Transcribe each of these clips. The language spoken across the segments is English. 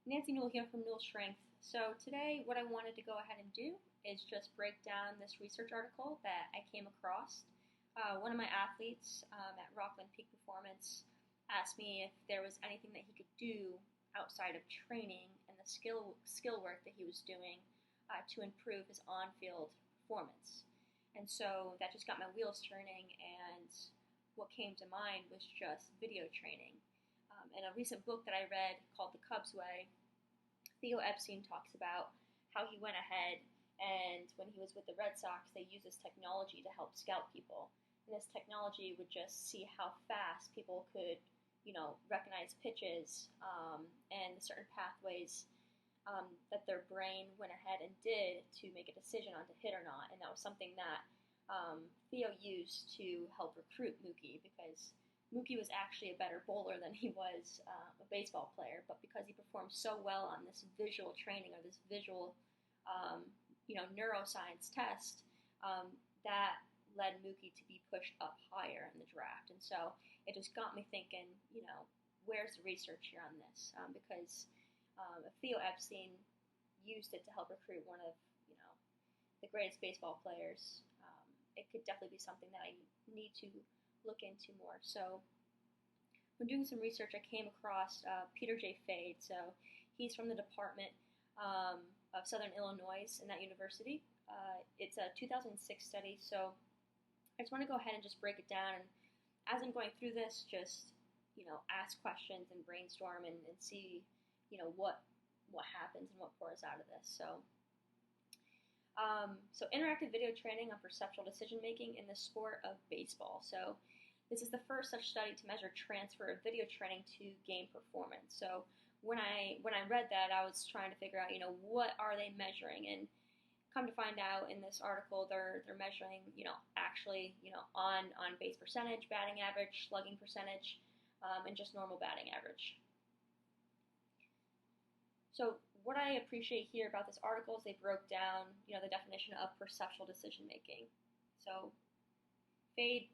Nancynewell here from Newell Strength. So today what I wanted to go ahead and do is just break down this research article that I came across. One of my athletes at Rockland Peak Performance asked me if there was anything that he could do outside of training and the skill work that he was doing to improve his on-field performance. And so that just got my wheels turning, and what came to mind was just video training. In a recent book that I read called The Cubs Way, Theo Epstein talks about how he went ahead and when he was with the Red Sox, they used this technology to help scout people. And this technology would just see how fast people could, recognize pitches and certain pathways that their brain went ahead and did to make a decision on to hit or not. And that was something that Theo used to help recruit Mookie, because Mookie was actually a better bowler than he was a baseball player, but because he performed so well on this visual training or this visual, neuroscience test, that led Mookie to be pushed up higher in the draft. And so it just got me thinking, where's the research here on this? Because if Theo Epstein used it to help recruit one of, the greatest baseball players, it could definitely be something that I need to look into more. So when doing some research, I came across Peter J. Fadde. So he's from the Department of Southern Illinois in that university. It's a 2006 study, so I just want to go ahead and just break it down. And as I'm going through this, just ask questions and brainstorm and see what happens and what pours out of this. So interactive video training on perceptual decision making in the sport of baseball. So this is the first such study to measure transfer of video training to game performance. So when I read that, I was trying to figure out, what are they measuring? And come to find out in this article, they're measuring, actually, on base percentage, batting average, slugging percentage, and just normal batting average. So what I appreciate here about this article is they broke down, the definition of perceptual decision making. So Fadde,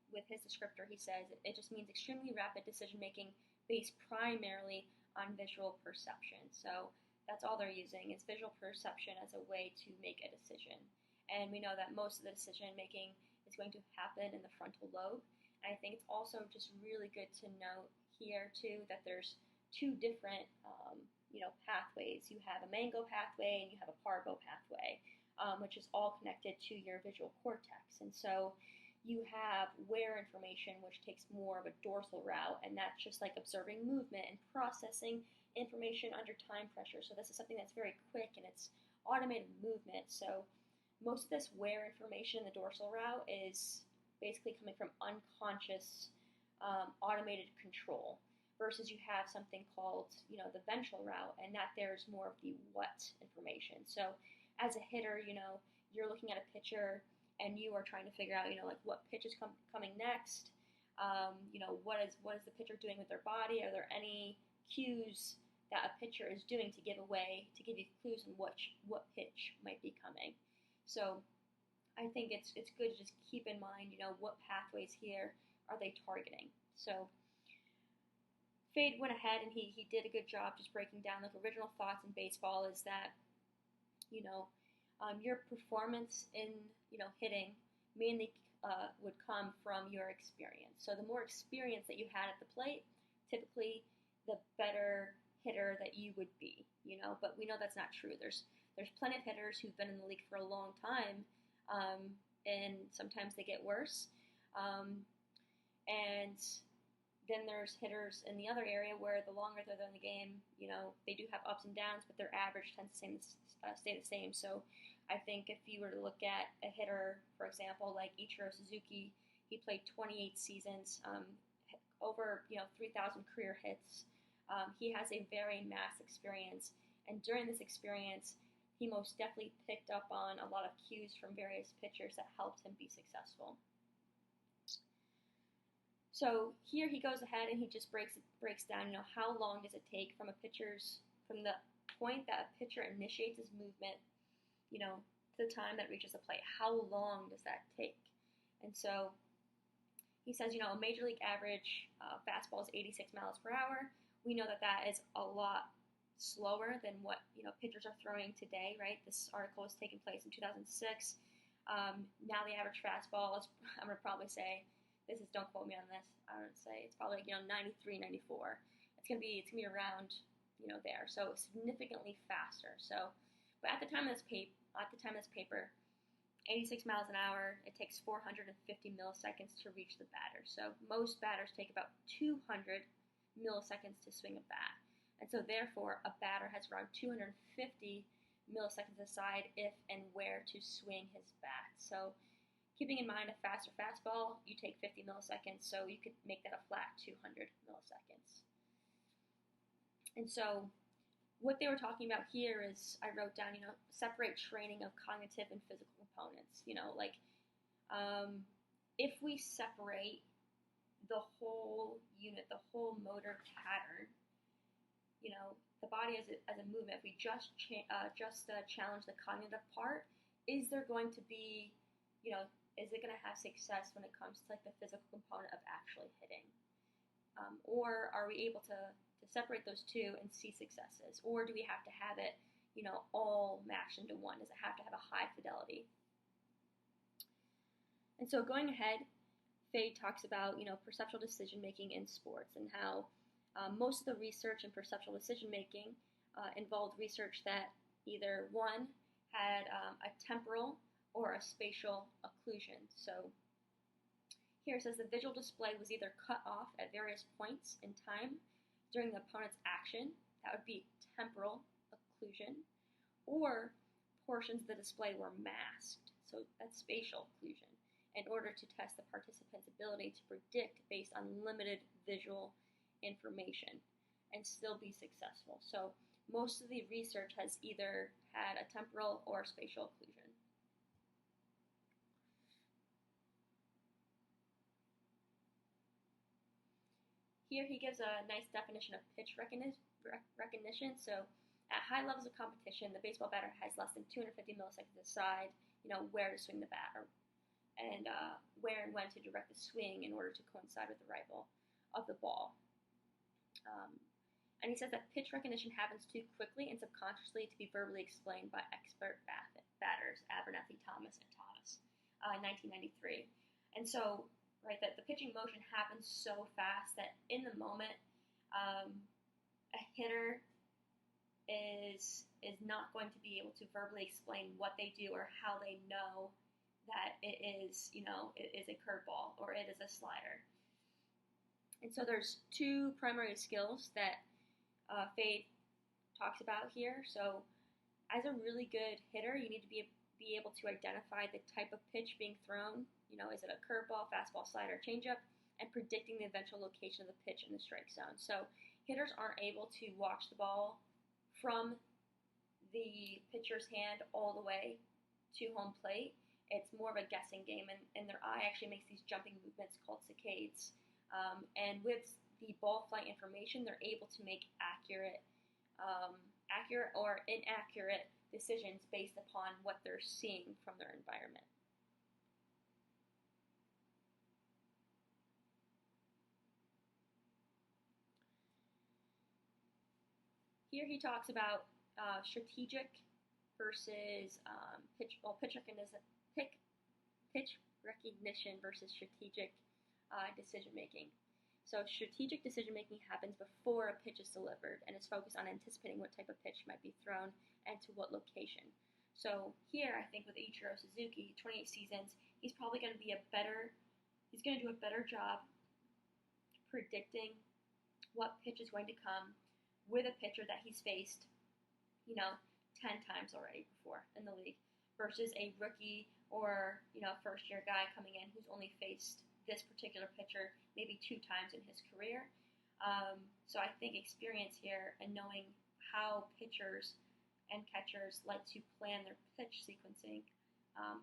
with his descriptor, he says it just means extremely rapid decision making based primarily on visual perception. So that's all they're using is visual perception as a way to make a decision. And we know that most of the decision making is going to happen in the frontal lobe. And I think it's also just really good to note here too that there's two different pathways. You have a mango pathway and you have a parvo pathway, which is all connected to your visual cortex. And so you have wear information, which takes more of a dorsal route, and that's just like observing movement and processing information under time pressure. So this is something that's very quick and it's automated movement. So most of this wear information in the dorsal route is basically coming from unconscious automated control, versus you have something called, the ventral route, and that there's more of the what information. So as a hitter, you're looking at a pitcher and you are trying to figure out, like what pitch is coming next. What is the pitcher doing with their body? Are there any cues that a pitcher is doing to give you clues on what pitch might be coming? So I think it's good to just keep in mind, what pathways here are they targeting. So Fadde went ahead and he did a good job just breaking down like original thoughts in baseball is that, your performance in, hitting mainly would come from your experience. So the more experience that you had at the plate, typically the better hitter that you would be, but we know that's not true. There's plenty of hitters who've been in the league for a long time, and sometimes they get worse. And then there's hitters in the other area where the longer they're in the game, they do have ups and downs, but their average tends to stay the same. So I think if you were to look at a hitter, for example, like Ichiro Suzuki, he played 28 seasons, over 3,000 career hits. He has a very mass experience, and during this experience, he most definitely picked up on a lot of cues from various pitchers that helped him be successful. So here he goes ahead and he just breaks down, how long does it take from the point that a pitcher initiates his movement, to the time that reaches the plate. How long does that take? And so he says, a major league average fastball is 86 miles per hour. We know that that is a lot slower than what pitchers are throwing today, right? This article was taking place in 2006. Now the average fastball is, I'm gonna probably say, don't quote me on this. I would say it's probably 93, 94. It's gonna be around there, so significantly faster. So, but at the time of this paper, 86 miles an hour. It takes 450 milliseconds to reach the batter. So most batters take about 200 milliseconds to swing a bat. And so therefore, a batter has around 250 milliseconds aside if and where to swing his bat. So keeping in mind a faster fastball, you take 50 milliseconds, so you could make that a flat 200 milliseconds. And so what they were talking about here is, I wrote down, separate training of cognitive and physical components. If we separate the whole unit, the whole motor pattern, the body as a movement, if we just challenge the cognitive part, is there going to be, is it going to have success when it comes to the physical component of actually hitting? Or are we able to separate those two and see successes? Or do we have to have it, all mashed into one? Does it have to have a high fidelity? And so going ahead, Fadde talks about, perceptual decision-making in sports, and how most of the research in perceptual decision-making involved research that either one had a temporal or a spatial occlusion. So here it says the visual display was either cut off at various points in time during the opponent's action, that would be temporal occlusion, or portions of the display were masked, so that's spatial occlusion, in order to test the participant's ability to predict based on limited visual information and still be successful. So most of the research has either had a temporal or spatial occlusion. Here he gives a nice definition of pitch recognition. So at high levels of competition, the baseball batter has less than 250 milliseconds to decide, where to swing the bat, and where and when to direct the swing in order to coincide with the arrival of the ball. And he says that pitch recognition happens too quickly and subconsciously to be verbally explained by expert batters, Abernethy, Thomas, and Thomas, 1993. And so, right, that the pitching motion happens so fast that in the moment, a hitter is not going to be able to verbally explain what they do or how they know that it is, it is a curveball or it is a slider. And so there's two primary skills that Fadde talks about here. So as a really good hitter, you need to be able to identify the type of pitch being thrown. Is it a curveball, fastball, slider, changeup, and predicting the eventual location of the pitch in the strike zone. So hitters aren't able to watch the ball from the pitcher's hand all the way to home plate. It's more of a guessing game, and their eye actually makes these jumping movements called saccades. And with the ball flight information, they're able to make accurate or inaccurate decisions based upon what they're seeing from their environment. Here he talks about strategic versus pitch recognition versus strategic decision making. So strategic decision making happens before a pitch is delivered and is focused on anticipating what type of pitch might be thrown and to what location. So here, I think with Ichiro Suzuki, 28 seasons, he's probably going to do a better job predicting what pitch is going to come with a pitcher that he's faced, 10 times already before in the league, versus a rookie or, first-year guy coming in who's only faced this particular pitcher maybe 2 times in his career. So I think experience here and knowing how pitchers and catchers like to plan their pitch sequencing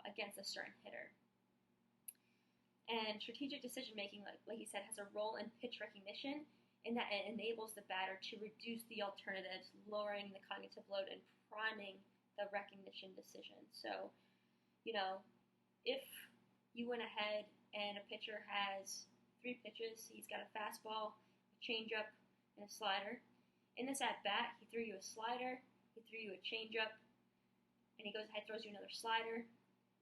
against a certain hitter. And strategic decision-making, like he said, has a role in pitch recognition in that it enables the batter to reduce the alternatives, lowering the cognitive load and priming the recognition decision. So, if you went ahead and a pitcher has 3 pitches, he's got a fastball, a changeup, and a slider, In this at bat, he threw you a slider, he threw you a changeup, and he goes ahead and throws you another slider.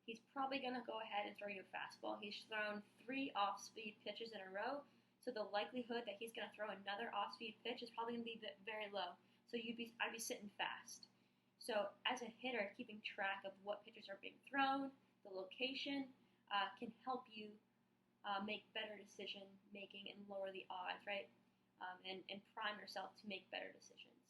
He's probably going to go ahead and throw you a fastball. He's thrown 3 off-speed pitches in a row, so the likelihood that he's going to throw another off-speed pitch is probably going to be very low. So I'd be sitting fast. So as a hitter, keeping track of what pitches are being thrown, the location, can help you make better decision making and lower the odds, right? And prime yourself to make better decisions.